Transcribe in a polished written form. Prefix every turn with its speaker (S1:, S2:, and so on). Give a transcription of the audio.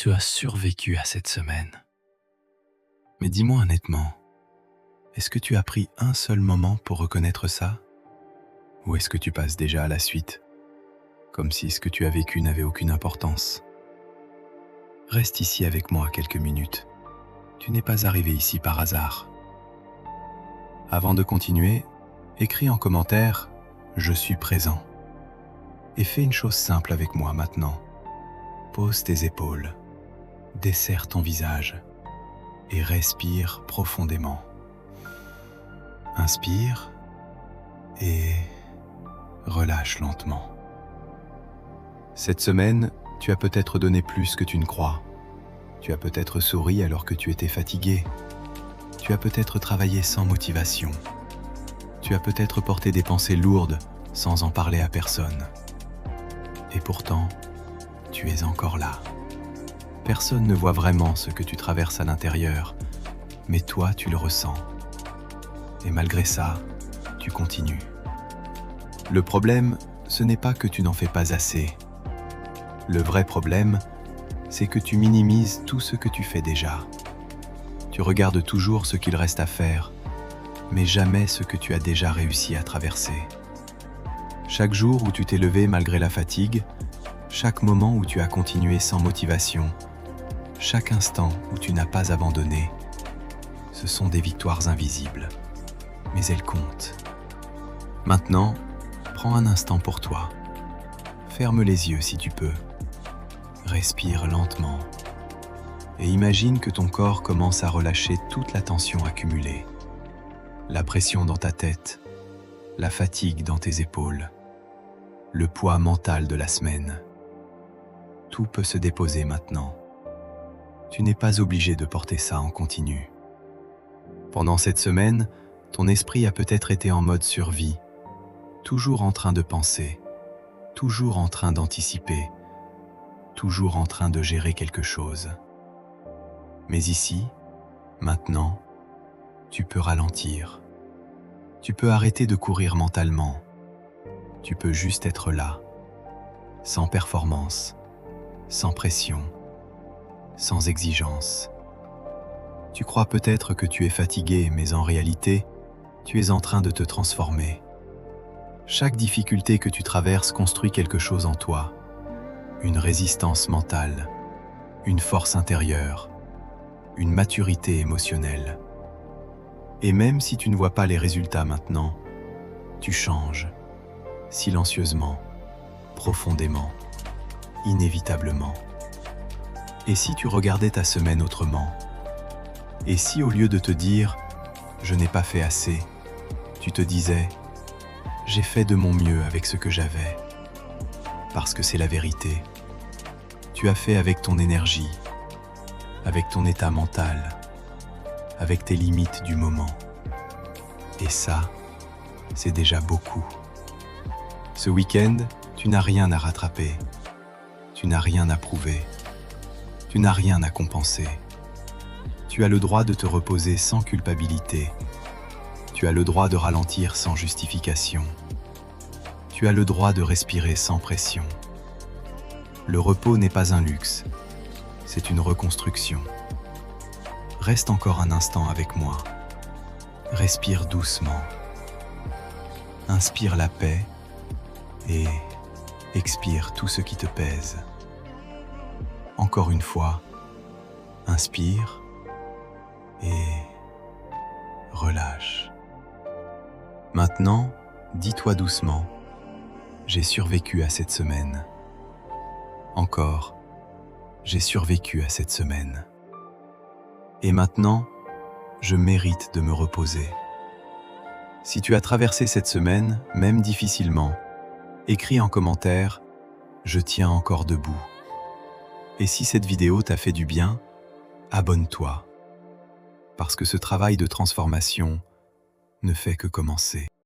S1: Tu as survécu à cette semaine. Mais dis-moi honnêtement, est-ce que tu as pris un seul moment pour reconnaître ça? Ou est-ce que tu passes déjà à la suite, comme si ce que tu as vécu n'avait aucune importance? Reste ici avec moi quelques minutes. Tu n'es pas arrivé ici par hasard. Avant de continuer, écris en commentaire « Je suis présent » et fais une chose simple avec moi maintenant. Pose tes épaules, desserre ton visage et respire profondément. Inspire et relâche lentement. Cette semaine, tu as peut-être donné plus que tu ne crois. Tu as peut-être souri alors que tu étais fatigué. Tu as peut-être travaillé sans motivation. Tu as peut-être porté des pensées lourdes sans en parler à personne. Et pourtant, tu es encore là. Personne ne voit vraiment ce que tu traverses à l'intérieur, mais toi, tu le ressens. Et malgré ça, tu continues. Le problème, ce n'est pas que tu n'en fais pas assez. Le vrai problème, c'est que tu minimises tout ce que tu fais déjà. Tu regardes toujours ce qu'il reste à faire, mais jamais ce que tu as déjà réussi à traverser. Chaque jour où tu t'es levé malgré la fatigue, chaque moment où tu as continué sans motivation, chaque instant où tu n'as pas abandonné, ce sont des victoires invisibles, mais elles comptent. Maintenant, prends un instant pour toi. Ferme les yeux si tu peux. Respire lentement et imagine que ton corps commence à relâcher toute la tension accumulée. La pression dans ta tête, la fatigue dans tes épaules, le poids mental de la semaine. Tout peut se déposer maintenant. Tu n'es pas obligé de porter ça en continu. Pendant cette semaine, ton esprit a peut-être été en mode survie, toujours en train de penser, toujours en train d'anticiper, toujours en train de gérer quelque chose. Mais ici, maintenant, tu peux ralentir. Tu peux arrêter de courir mentalement. Tu peux juste être là, sans performance, sans pression, sans exigence. Tu crois peut-être que tu es fatigué, mais en réalité, tu es en train de te transformer. Chaque difficulté que tu traverses construit quelque chose en toi. Une résistance mentale, une force intérieure, une maturité émotionnelle. Et même si tu ne vois pas les résultats maintenant, tu changes, silencieusement, profondément, inévitablement. Et si tu regardais ta semaine autrement? Et si au lieu de te dire « je n'ai pas fait assez », tu te disais « j'ai fait de mon mieux avec ce que j'avais ». Parce que c'est la vérité. Tu as fait avec ton énergie, avec ton état mental, avec tes limites du moment. Et ça, c'est déjà beaucoup. Ce week-end, tu n'as rien à rattraper. Tu n'as rien à prouver. Tu n'as rien à compenser. Tu as le droit de te reposer sans culpabilité. Tu as le droit de ralentir sans justification. Tu as le droit de respirer sans pression. Le repos n'est pas un luxe, c'est une reconstruction. Reste encore un instant avec moi. Respire doucement. Inspire la paix et expire tout ce qui te pèse. Encore une fois, inspire et relâche. Maintenant, dis-toi doucement, j'ai survécu à cette semaine. Encore, j'ai survécu à cette semaine. Et maintenant, je mérite de me reposer. Si tu as traversé cette semaine, même difficilement, écris en commentaire « Je tiens encore debout ». Et si cette vidéo t'a fait du bien, abonne-toi. Parce que ce travail de transformation ne fait que commencer.